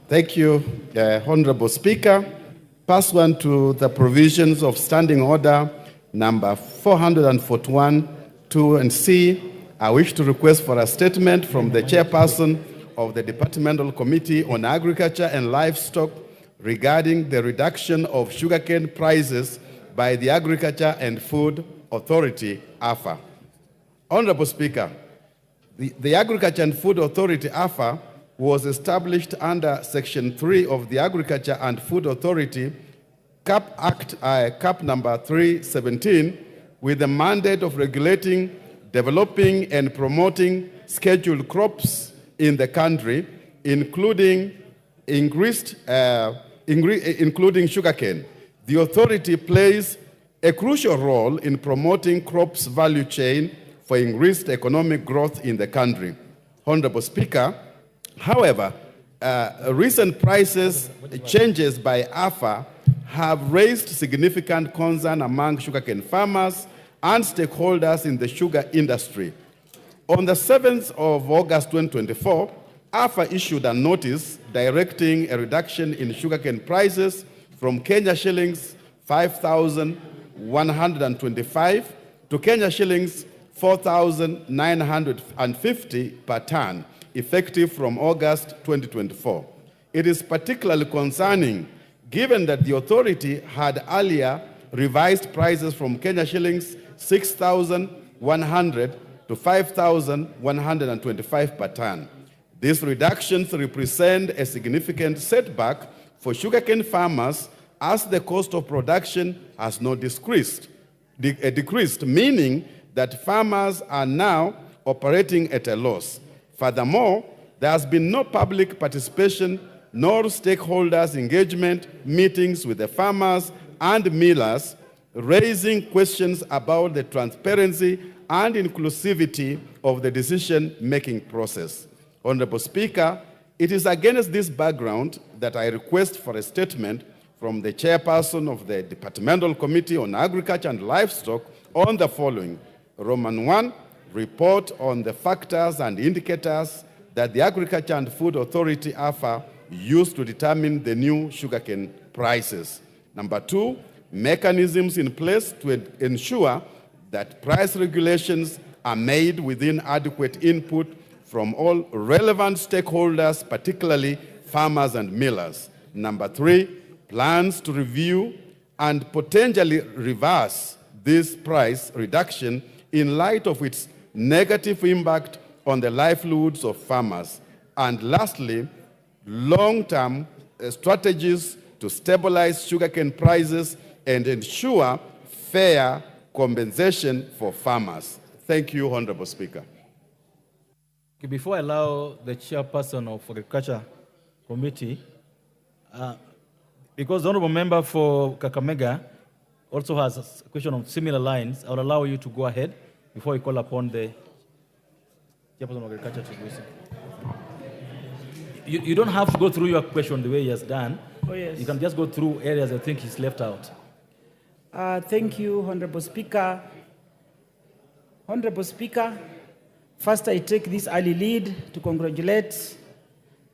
Thank you, Honorable Speaker. Pursuant to the provisions of Standing Order number 441, 2 and C, I wish to request for a statement from the chairperson of the Departmental Committee on Agriculture and Livestock regarding the reduction of sugarcane prices by the Agriculture and Food Authority, AFA. Honorable Speaker, the Agriculture and Food Authority, AFA, was established under Section 3 of the Agriculture and Food Authority CAP Act, CAP number 317, with the mandate of regulating, developing, and promoting scheduled crops in the country, including sugarcane. The authority plays a crucial role in promoting crops value chain for increased economic growth in the country. Honorable Speaker, however, recent prices changes by AFA have raised significant concern among sugarcane farmers and stakeholders in the sugar industry. On the 7th of August 2024, AFA issued a notice directing a reduction in sugarcane prices from Kenya shillings 5,125 to Kenya shillings 4,950 per ton, effective from August 2024. It is particularly concerning given that the authority had earlier revised prices from Kenya shillings 6,100 to 5,125 per ton. These reductions represent a significant setback for sugarcane farmers as the cost of production has not decreased, meaning that farmers are now operating at a loss. Furthermore, there has been no public participation nor stakeholders engagement meetings with the farmers and millers, raising questions about the transparency and inclusivity of the decision-making process. Honorable Speaker, it is against this background that I request for a statement from the chairperson of the Departmental Committee on Agriculture and Livestock on the following. Roman 1, report on the factors and indicators that the Agriculture and Food Authority, AFA, used to determine the new sugarcane prices. Number 2, mechanisms in place to ensure that price regulations are made within adequate input from all relevant stakeholders, particularly farmers and millers. Number 3, plans to review and potentially reverse this price reduction in light of its negative impact on the livelihoods of farmers. And lastly, long-term strategies to stabilize sugarcane prices and ensure fair compensation for farmers. Thank you, Honorable Speaker. Before I allow the chairperson of Agriculture Committee, because the honorable member for Kakamega also has a question on similar lines, I will allow you to go ahead before we call upon the chairperson of Agriculture to do so. You don't have to go through your question the way he has done. Oh, yes. You can just go through areas I think he's left out. Thank you, Honorable Speaker. Honorable Speaker, first I take this early lead to congratulate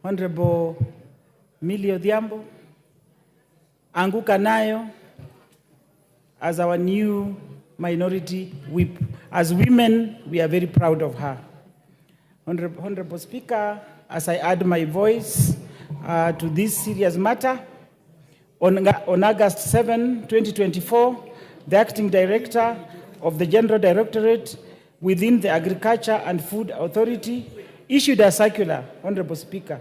Honorable Millie Odhiambo, Anguka Nayo, as our new minority whip. As women, we are very proud of her. Honorable Speaker, as I add my voice to this serious matter, on August 7, 2024, the Acting Director of the General Directorate within the Agriculture and Food Authority issued a circular, Honorable Speaker,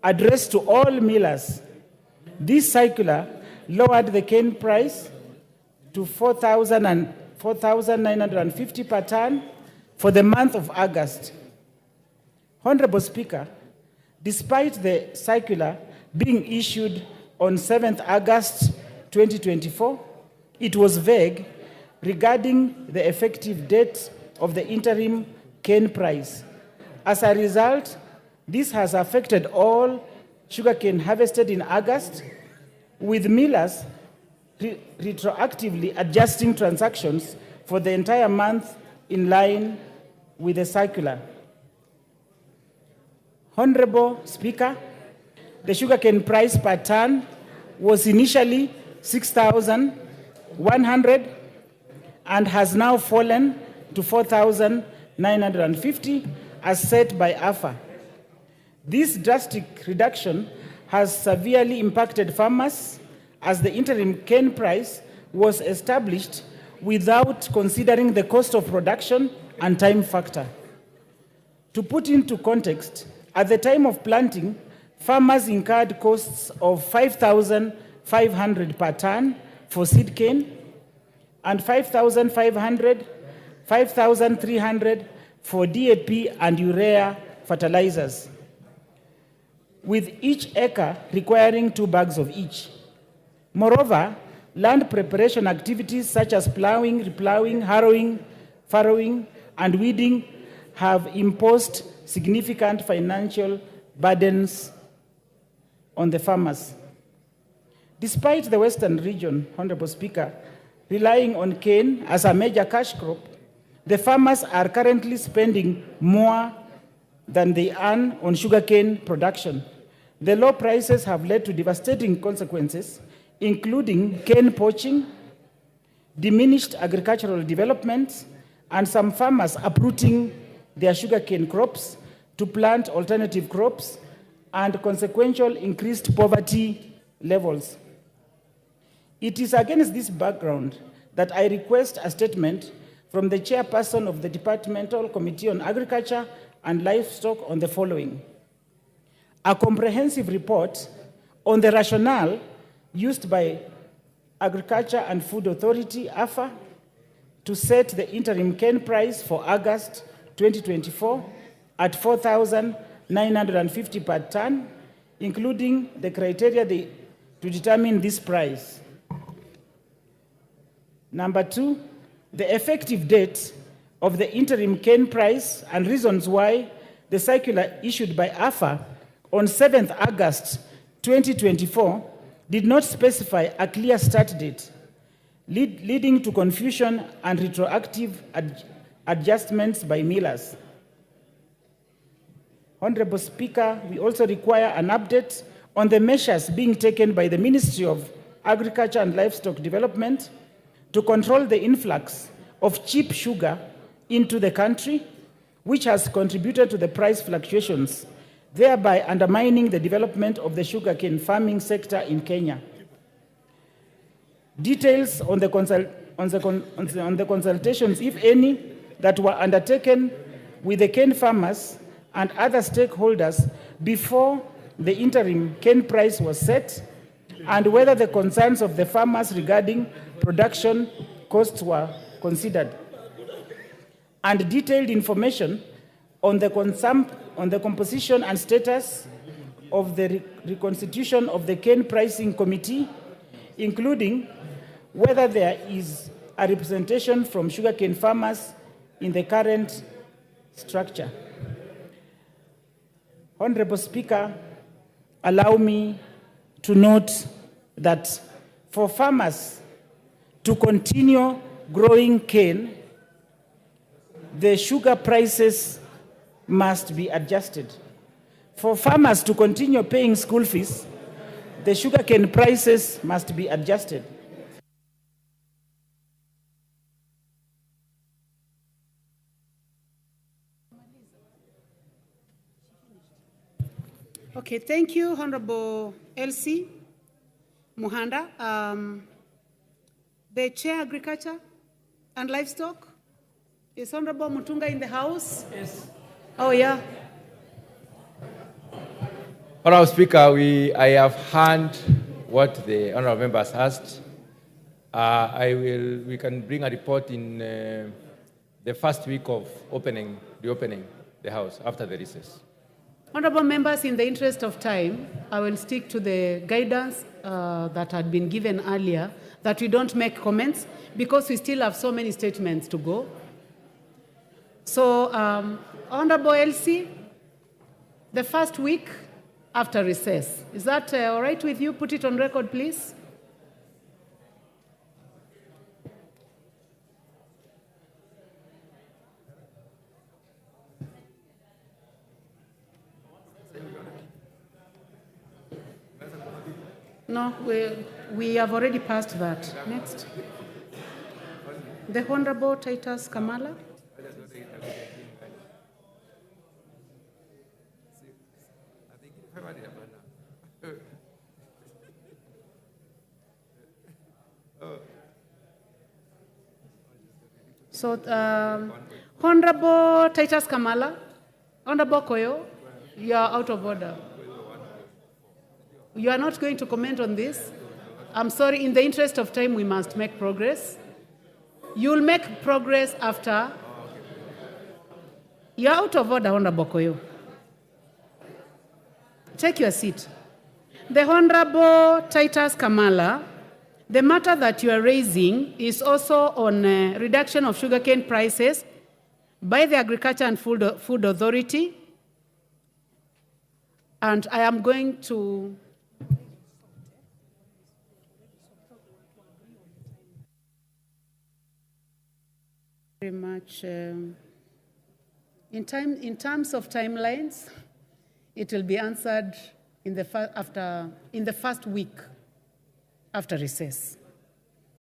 addressed to all millers. This circular lowered the cane price to 4,950 per ton for the month of August. Honorable Speaker, despite the circular being issued on 7th August 2024, it was vague regarding the effective date of the interim cane price. As a result, this has affected all sugarcane harvested in August, with millers retroactively adjusting transactions for the entire month in line with the circular. Honorable Speaker, the sugarcane price per ton was initially 6,100 and has now fallen to 4,950 as set by AFA. This drastic reduction has severely impacted farmers as the interim cane price was established without considering the cost of production and time factor. To put into context, at the time of planting, farmers incurred costs of 5,500 per ton for seed cane and 5,500, 5,300 for DAP and urea fertilizers, with each acre requiring 2 bags of each. Moreover, land preparation activities such as plowing, replowing, harrowing, furrowing, and weeding have imposed significant financial burdens on the farmers. Despite the Western region, Honorable Speaker, relying on cane as a major cash crop, the farmers are currently spending more than they earn on sugarcane production. The low prices have led to devastating consequences, including cane poaching, diminished agricultural development, and some farmers uprooting their sugarcane crops to plant alternative crops, and consequential increased poverty levels. It is against this background that I request a statement from the chairperson of the Departmental Committee on Agriculture and Livestock on the following: a comprehensive report on the rationale used by Agriculture and Food Authority, AFA, to set the interim cane price for August 2024 at 4,950 per ton, including the criteria to determine this price. Number 2, the effective date of the interim cane price and reasons why the circular issued by AFA on 7th August 2024 did not specify a clear start date, leading to confusion and retroactive adjustments by millers. Honorable Speaker, we also require an update on the measures being taken by the Ministry of Agriculture and Livestock Development to control the influx of cheap sugar into the country, which has contributed to the price fluctuations, thereby undermining the development of the sugarcane farming sector in Kenya. Details on the consultations, if any, that were undertaken with the cane farmers and other stakeholders before the interim cane price was set, and whether the concerns of the farmers regarding production costs were considered. And detailed information on the composition and status of the reconstitution of the cane pricing committee, including whether there is a representation from sugarcane farmers in the current structure. Honorable Speaker, allow me to note that for farmers to continue growing cane, the sugar prices must be adjusted. For farmers to continue paying school fees, the sugarcane prices must be adjusted. Okay, thank you, Honorable Elsie Muhanda. The Chair, Agriculture and Livestock, is Honorable Mutunga in the house? Yes. Oh, yeah. Honorable Speaker, I have heard what the honorable members asked. We can bring a report in the first week of opening the house after the recess. Honorable members, in the interest of time, I will stick to the guidance that had been given earlier, that we don't make comments because we still have so many statements to go. So, Honorable Elsie, the first week after recess, is that all right with you? Put it on record, please. No, we have already passed that. Next. The Honorable Titus Kamala. So, Honorable Titus Kamala, Honorable Koyo, you are out of order. You are not going to comment on this? I'm sorry, in the interest of time, we must make progress. You'll make progress after. You're out of order, Honorable Koyo. Take your seat. The Honorable Titus Kamala, the matter that you are raising is also on reduction of sugarcane prices by the Agriculture and Food Authority. And I am going to very much in terms of timelines, it will be answered in the first week after recess.